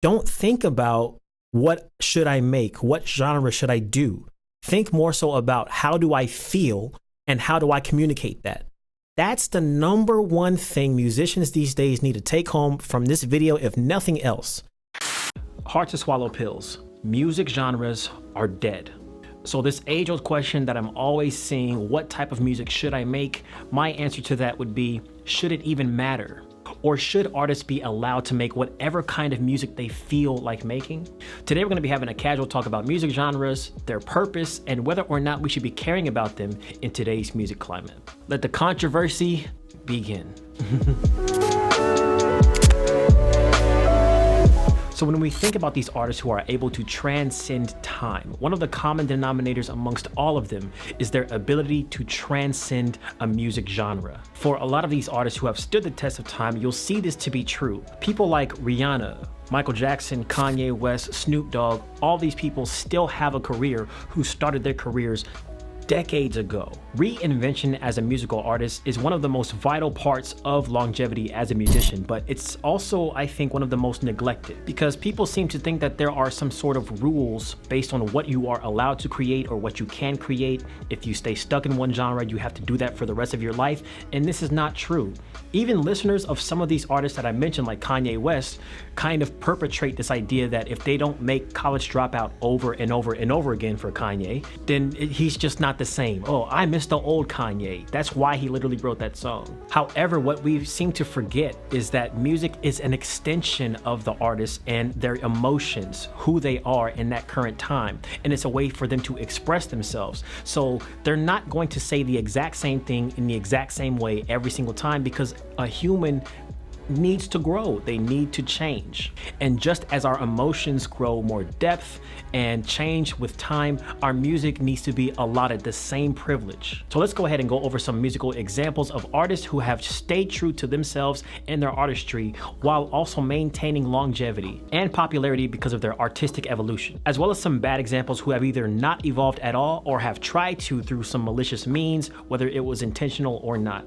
don't think about what should I make? What genre should I do? Think more so about how do I feel and how do I communicate that? That's the number one thing musicians these days need to take home from this video, if nothing else. Hard to swallow pills. Music genres are dead. So this age-old question that I'm always seeing, what type of music should I make? My answer to that would be, should it even matter? Or should artists be allowed to make whatever kind of music they feel like making? Today we're going to be having a casual talk about music genres, their purpose, and whether or not we should be caring about them in today's music climate. Let the controversy begin. So when we think about these artists who are able to transcend time, one of the common denominators amongst all of them is their ability to transcend a music genre. For a lot of these artists who have stood the test of time, you'll see this to be true. People like Rihanna, Michael Jackson, Kanye West, Snoop Dogg, all these people still have a career who started their careers decades ago. Reinvention as a musical artist is one of the most vital parts of longevity as a musician, but it's also, I think, one of the most neglected because people seem to think that there are some sort of rules based on what you are allowed to create or what you can create. If you stay stuck in one genre, you have to do that for the rest of your life, and this is not true. Even listeners of some of these artists that I mentioned, like Kanye West, kind of perpetrate this idea that if they don't make College Dropout over and over and over again for Kanye, then he's just not the same. Oh, I miss the old Kanye. That's why he literally wrote that song. However, what we seem to forget is that music is an extension of the artist and their emotions, who they are in that current time. And it's a way for them to express themselves. So they're not going to say the exact same thing in the exact same way every single time because a human needs to grow, they need to change. And just as our emotions grow more depth and change with time, our music needs to be allotted the same privilege. So let's go ahead and go over some musical examples of artists who have stayed true to themselves and their artistry while also maintaining longevity and popularity because of their artistic evolution, as well as some bad examples who have either not evolved at all or have tried to through some malicious means, whether it was intentional or not.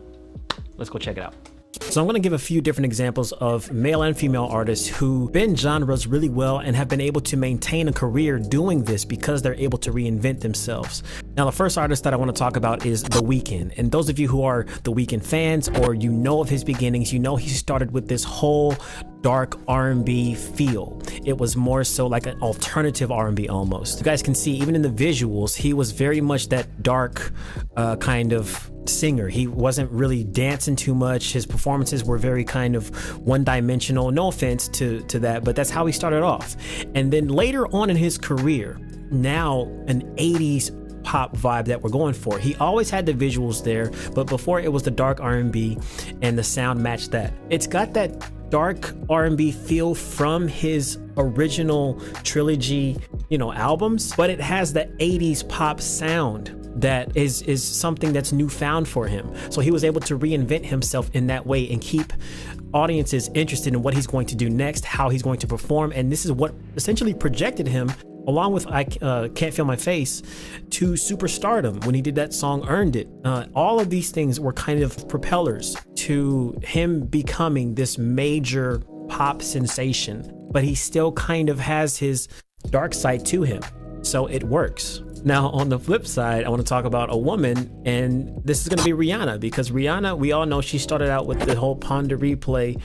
Let's go check it out. So I'm going to give a few different examples of male and female artists who bend genres really well and have been able to maintain a career doing this because they're able to reinvent themselves. Now, the first artist that I want to talk about is The Weeknd. And those of you who are The Weeknd fans or you know of his beginnings, you know he started with this whole dark R&B feel. It was more so like an alternative R&B almost. You guys can see even in the visuals, he was very much that dark kind of singer. He wasn't really dancing too much. His performances were very kind of one-dimensional. No offense to that, but that's how he started off. And then later on in his career, now an 80s pop vibe that we're going for. He always had the visuals there, but before it was the dark R&B and the sound matched that. It's got that dark R&B feel from his original trilogy, albums, but it has the 80s pop sound that is something that's newfound for him. So he was able to reinvent himself in that way and keep audiences interested in what he's going to do next, how he's going to perform, and this is what essentially projected him along with I Can't Feel My Face to superstardom when he did that song Earned It. All of these things were kind of propellers to him becoming this major pop sensation, but he still kind of has his dark side to him, so it works. Now, on the flip side, I want to talk about a woman, and this is going to be Rihanna, because Rihanna, we all know she started out with the whole Ponder Replay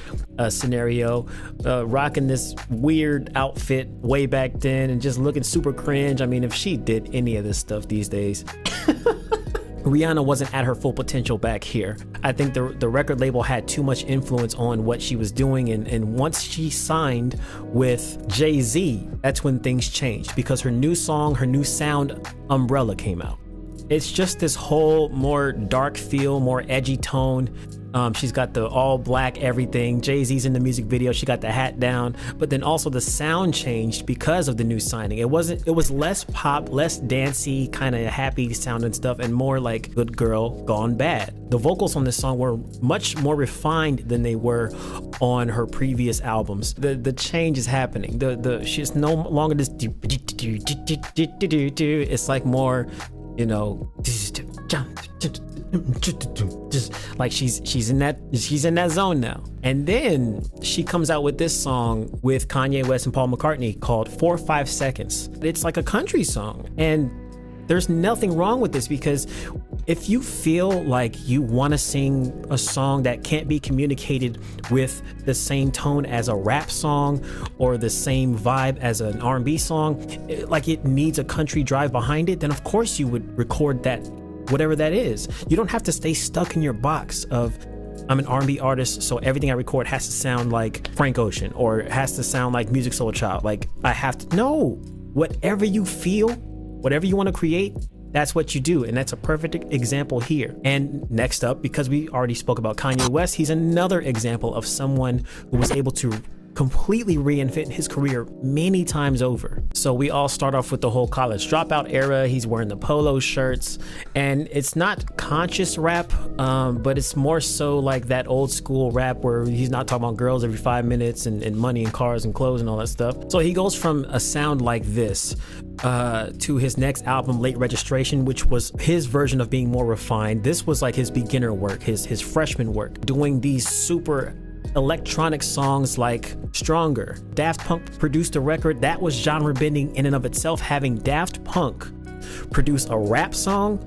scenario, rocking this weird outfit way back then and just looking super cringe. I mean, if she did any of this stuff these days, Rihanna wasn't at her full potential back here. I think the record label had too much influence on what she was doing, and once she signed with Jay-Z, that's when things changed because her new song, her new sound, Umbrella, came out. It's just this whole more dark feel, more edgy tone. She's got the all black everything. Jay-Z's in the music video. She got the hat down, but then also the sound changed because of the new signing. It was less pop, less dancey, kind of happy sounding stuff, and more like Good Girl Gone Bad. The vocals on this song were much more refined than they were on her previous albums. The change is happening. She's no longer this. It's like more, just like she's in that zone now. And then she comes out with this song with Kanye West and Paul McCartney called 4 or 5 Seconds. It's like a country song, and there's nothing wrong with this, because if you feel like you want to sing a song that can't be communicated with the same tone as a rap song or the same vibe as an R&B song, like it needs a country drive behind it, then of course you would record that, whatever that is. You don't have to stay stuck in your box of, I'm an R&B artist, so everything I record has to sound like Frank Ocean or it has to sound like Music Soul Child. Like I have to, no, whatever you feel, whatever you want to create, that's what you do. And that's a perfect example here. And next up, because we already spoke about Kanye West, he's another example of someone who was able to completely reinvent his career many times over. So we all start off with the whole college dropout era. He's wearing the polo shirts, and it's not conscious rap, but it's more so like that old school rap where he's not talking about girls every 5 minutes and money and cars and clothes and all that stuff. So he goes from a sound like this to his next album, Late Registration, which was his version of being more refined. This was like his beginner work, his freshman work, doing these super electronic songs like Stronger. Daft Punk produced a record that was genre bending in and of itself. Having Daft Punk produce a rap song,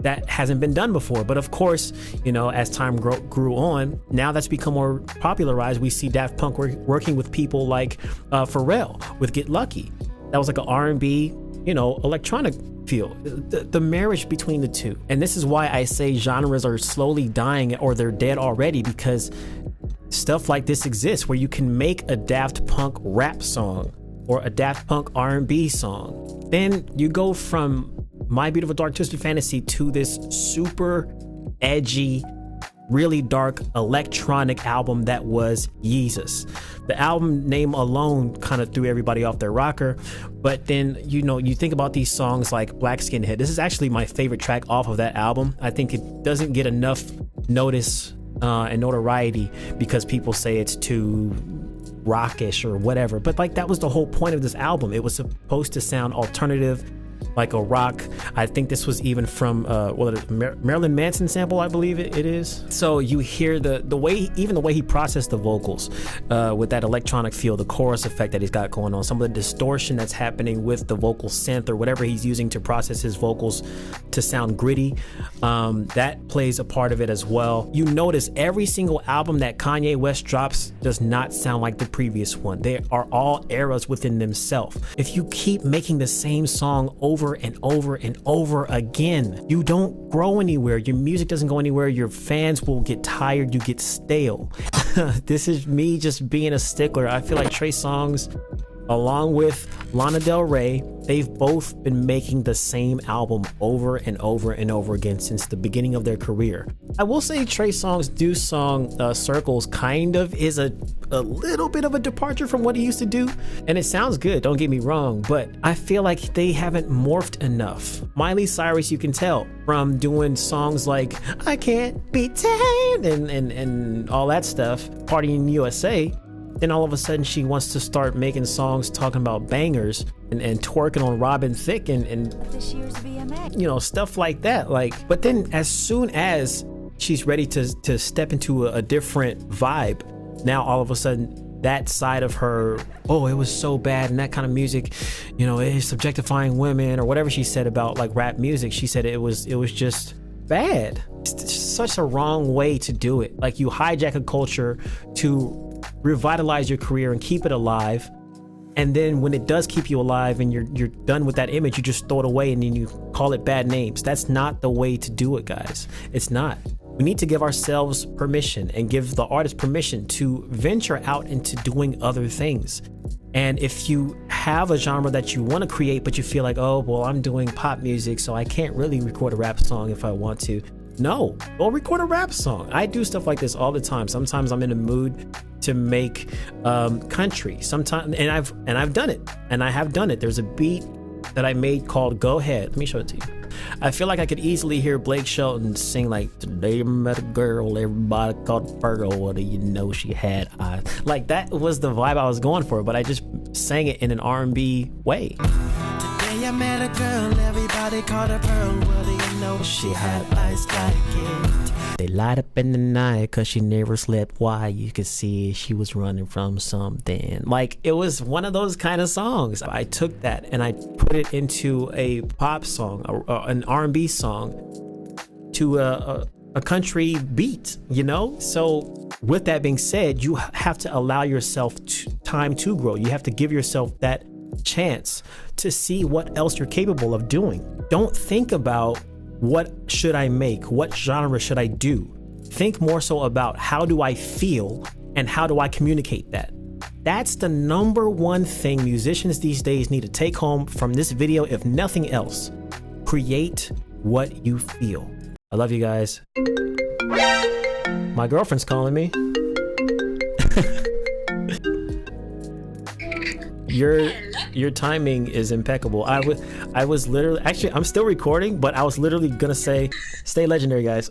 that hasn't been done before. But of course, you know, as time grew on, now that's become more popularized. We see Daft Punk working with people like Pharrell with Get Lucky. That was like an R&B, you know, electronic feel. The marriage between the two. And this is why I say genres are slowly dying, or they're dead already, because stuff like this exists where you can make a Daft Punk rap song or a Daft Punk R&B song. Then you go from My Beautiful Dark Twisted Fantasy to this super edgy, really dark electronic album that was Yeezus. The album name alone kind of threw everybody off their rocker. But then, you know, you think about these songs like Lxgend. This is actually my favorite track off of that album. I think it doesn't get enough notice and notoriety because people say it's too rockish or whatever. But like, that was the whole point of this album. It was supposed to sound alternative, like a rock. I think this was even from Marilyn Manson sample, I believe it is. So you hear the way, even the way he processed the vocals with that electronic feel, the chorus effect that he's got going on, some of the distortion that's happening with the vocal synth or whatever he's using to process his vocals to sound gritty, that plays a part of it as well. You notice every single album that Kanye West drops does not sound like the previous one. They are all eras within themselves. If you keep making the same song over and over and over again, you don't grow anywhere. Your music doesn't go anywhere. Your fans will get tired. You get stale. This is me just being a stickler. I feel like Trey Songz, along with Lana Del Rey, they've both been making the same album over and over and over again since the beginning of their career. I will say Trey Songz' new song, Circles, kind of is a little bit of a departure from what he used to do. And it sounds good, don't get me wrong, but I feel like they haven't morphed enough. Miley Cyrus, you can tell from doing songs like I Can't Be Tamed and all that stuff, Party in USA. Then all of a sudden she wants to start making songs talking about bangers and twerking on Robin Thicke and this year's VMA. You know, stuff like that. Like, but then as soon as she's ready to step into a different vibe, now all of a sudden that side of her, oh, it was so bad, and that kind of music, you know, it's objectifying women or whatever she said about like rap music. She said it was just bad. It's such a wrong way to do it. Like, you hijack a culture to revitalize your career and keep it alive, and then when it does keep you alive and you're done with that image, you just throw it away and then you call it bad names. That's not the way to do it, guys. It's not. We need to give ourselves permission and give the artist permission to venture out into doing other things. And if you have a genre that you want to create but you feel like, oh, well, I'm doing pop music, so I can't really record a rap song if I want to. No, go record a rap song. I do stuff like this all the time. Sometimes I'm in a mood to make country. Sometimes, and I've done it, and I have done it. There's a beat that I made called Go Ahead. Let me show it to you. I feel like I could easily hear Blake Shelton sing like, today I met a girl, everybody called her Virgo, what do you know, she had eyes. Like, that was the vibe I was going for, but I just sang it in an R&B way. Today I met a girl, everybody called her Pearl. Well, do you know she had eyes like it? They light up in the night cause she never slept. Why? You could see she was running from something. Like, it was one of those kind of songs. I took that and I put it into a pop song, an R&B song, to a country beat, you know? So with that being said, you have to allow yourself time to grow. You have to give yourself that chance to see what else you're capable of doing. Don't think about what should I make? What genre should I do? Think more so about how do I feel and how do I communicate that? That's the number one thing musicians these days need to take home from this video, if nothing else. Create what you feel. I love you guys. My girlfriend's calling me. Your timing is impeccable. I was literally, actually, I'm still recording, but I was literally gonna say, stay legendary, guys.